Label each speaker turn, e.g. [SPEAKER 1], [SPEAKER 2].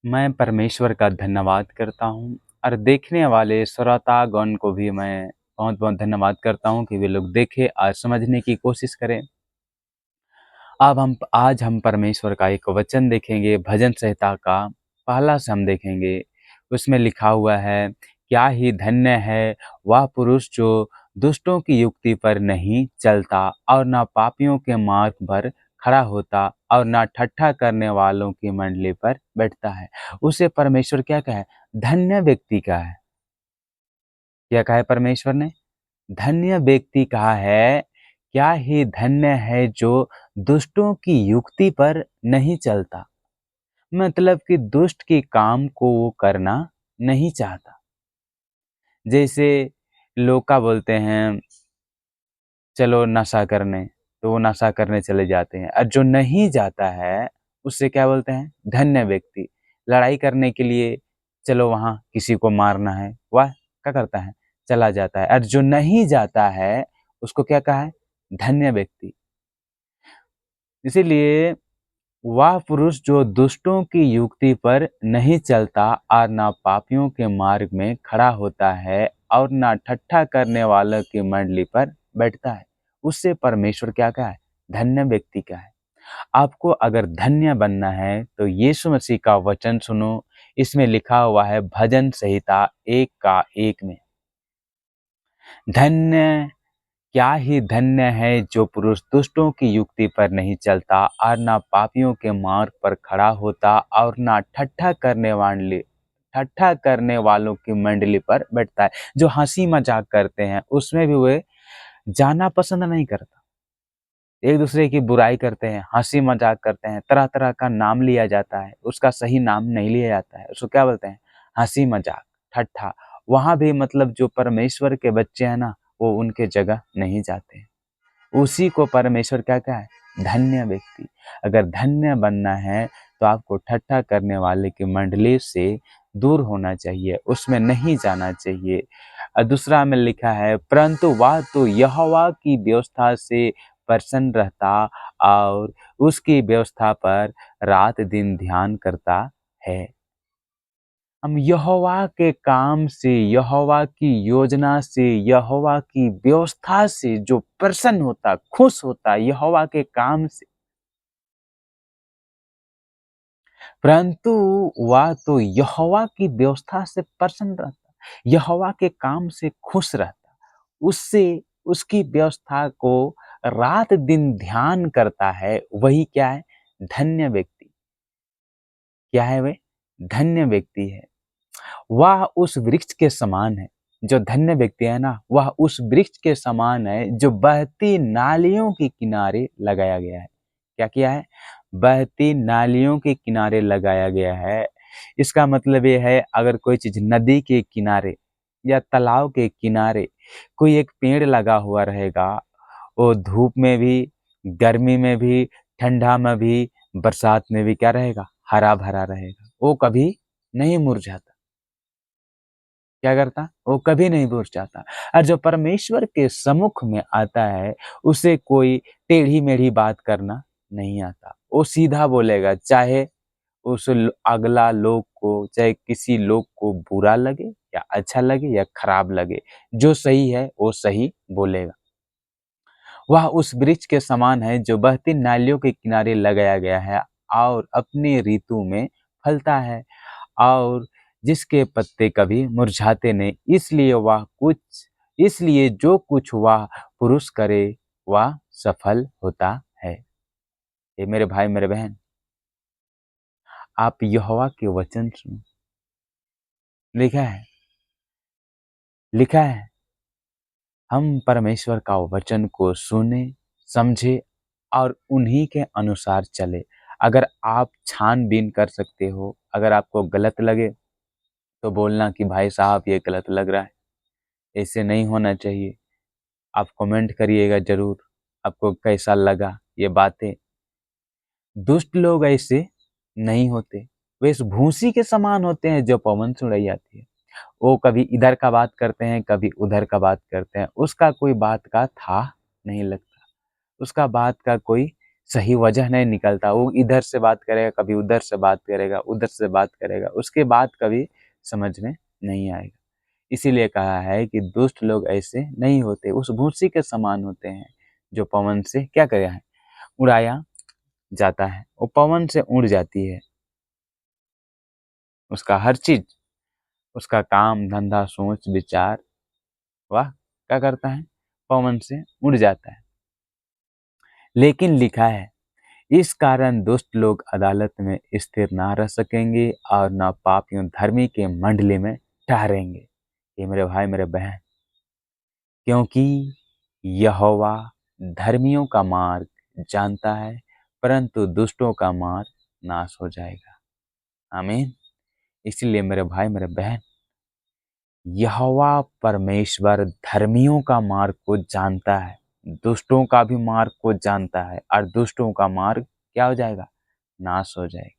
[SPEAKER 1] मैं परमेश्वर का धन्यवाद करता हूँ और देखने वाले श्रोतागण को भी मैं बहुत-बहुत धन्यवाद करता हूँ कि वे लोग देखें और समझने की कोशिश करें। अब आज हम परमेश्वर का एक वचन देखेंगे, भजन संहिता का पहला से हम देखेंगे। उसमें लिखा हुआ है, क्या ही धन्य है वह पुरुष जो दुष्टों की युक्ति पर नहीं चलता और ना पापियों के मार्ग पर खड़ा होता और ना ठट्ठा करने वालों की मंडली पर बैठता है। उसे परमेश्वर क्या कहा है? धन्य व्यक्ति कहा है। क्या कहा है परमेश्वर ने? धन्य व्यक्ति कहा है। क्या ही धन्य है जो दुष्टों की युक्ति पर नहीं चलता, मतलब कि दुष्ट के काम को वो करना नहीं चाहता। जैसे लोग क्या बोलते हैं, चलो नशा करने, तो वो नशा करने चले जाते हैं, और जो नहीं जाता है उससे क्या बोलते हैं? धन्य व्यक्ति। लड़ाई करने के लिए चलो वहाँ किसी को मारना है, वह क्या करता है? चला जाता है। और जो नहीं जाता है उसको क्या कहा है? धन्य व्यक्ति। इसीलिए वह पुरुष जो दुष्टों की युक्ति पर नहीं चलता और ना पापियों के मार्ग में खड़ा होता है और ना ठट्ठा करने वालों की मंडली पर बैठता है, उससे परमेश्वर क्या कहा है? धन्य व्यक्ति का है। आपको अगर धन्य बनना है तो यीशु मसीह का वचन सुनो। इसमें लिखा हुआ है भजन संहिता 1:1 में, धन्य, क्या ही धन्य है जो पुरुष दुष्टों की युक्ति पर नहीं चलता और ना पापियों के मार्ग पर खड़ा होता और ना ठट्ठा करने वालों की मंडली पर बैठता है। जो हंसी मजाक करते हैं उसमें भी वे जाना पसंद नहीं करता। एक दूसरे की बुराई करते हैं, हंसी मजाक करते हैं, तरह तरह का नाम लिया जाता है, उसका सही नाम नहीं लिया जाता है। उसको क्या बोलते हैं? हंसी मजाक, ठट्ठा। वहां भी मतलब जो परमेश्वर के बच्चे हैं ना, वो उनके जगह नहीं जाते हैं। उसी को परमेश्वर क्या कहा है? धन्य व्यक्ति। अगर धन्य बनना है तो आपको ठट्ठा करने वाले की मंडली से दूर होना चाहिए, उसमें नहीं जाना चाहिए। और दूसरा में लिखा है, परंतु वह तो यहोवा की व्यवस्था से प्रसन्न रहता और उसकी व्यवस्था पर रात दिन ध्यान करता है। हम यहोवा के काम से, यहोवा की योजना से, यहोवा की व्यवस्था से जो प्रसन्न होता, खुश होता, यहोवा के काम से, परंतु वह तो यहोवा की व्यवस्था से प्रसन्न रहता, यहोवा के काम से खुश रहता, उससे उसकी व्यवस्था को रात दिन ध्यान करता है। वही क्या है? धन्य व्यक्ति। क्या है वे? धन्य व्यक्ति है। वह उस वृक्ष के समान है। जो धन्य व्यक्ति है ना, वह उस वृक्ष के समान है जो बहती नालियों के किनारे लगाया गया है। क्या किया है? बहती नालियों के किनारे लगाया गया है। इसका मतलब ये है, अगर कोई चीज नदी के किनारे या तालाब के किनारे कोई एक पेड़ लगा हुआ रहेगा, वो धूप में भी, गर्मी में भी, ठंडा में भी, बरसात में भी क्या रहेगा? हरा भरा रहेगा। वो कभी नहीं मुरझाता। क्या करता? वो कभी नहीं मुरझाता। और जो परमेश्वर के सम्मुख में आता है, उसे कोई टेढ़ी मेढ़ी बात करना नहीं आता। वो सीधा बोलेगा, चाहे अगला लोग को, चाहे किसी लोग को बुरा लगे या अच्छा लगे या खराब लगे, जो सही है वो सही बोलेगा। वह उस वृक्ष के समान है जो बहती नालियों के किनारे लगाया गया है और अपनी ऋतु में फलता है, और जिसके पत्ते कभी मुरझाते नहीं। इसलिए जो कुछ वह पुरुष करे वह सफल होता है। ये मेरे भाई मेरे बहन, आप यहोवा के वचन सुनो। लिखा है, लिखा है, हम परमेश्वर का वचन को सुने, समझे और उन्हीं के अनुसार चले। अगर आप छानबीन कर सकते हो, अगर आपको गलत लगे तो बोलना कि भाई साहब ये गलत लग रहा है, ऐसे नहीं होना चाहिए। आप कमेंट करिएगा जरूर, आपको कैसा लगा ये बातें। दुष्ट लोग ऐसे नहीं होते, वे इस भूसी के समान होते हैं जो पवन से उड़ाई जाती है। वो कभी इधर का बात करते हैं, कभी उधर का बात करते हैं, उसका कोई बात का था नहीं लगता, उसका बात का कोई सही वजह नहीं निकलता। वो इधर से बात करेगा, कभी उधर से बात करेगा, उधर से बात करेगा, उसके बात कभी समझ में नहीं आएगा। इसीलिए कहा है कि दुष्ट लोग ऐसे नहीं होते, उस भूसी के समान होते हैं जो पवन से क्या करे है, उड़ाया जाता है। वो पवन से उड़ जाती है, उसका हर चीज, उसका काम धंधा सोच विचार, वह क्या करता है, पवन से उड़ जाता है। लेकिन लिखा है, इस कारण दुष्ट लोग अदालत में स्थिर ना रह सकेंगे और न पापियों धर्मी के मंडली में ठहरेंगे। ये मेरे भाई मेरे बहन, क्योंकि यहोवा धर्मियों का मार्ग जानता है, परंतु दुष्टों का मार्ग नाश हो जाएगा। आमीन। इसलिए मेरे भाई मेरे बहन, यहोवा परमेश्वर धर्मियों का मार्ग को जानता है, दुष्टों का भी मार्ग को जानता है, और दुष्टों का मार्ग क्या हो जाएगा, नाश हो जाएगा।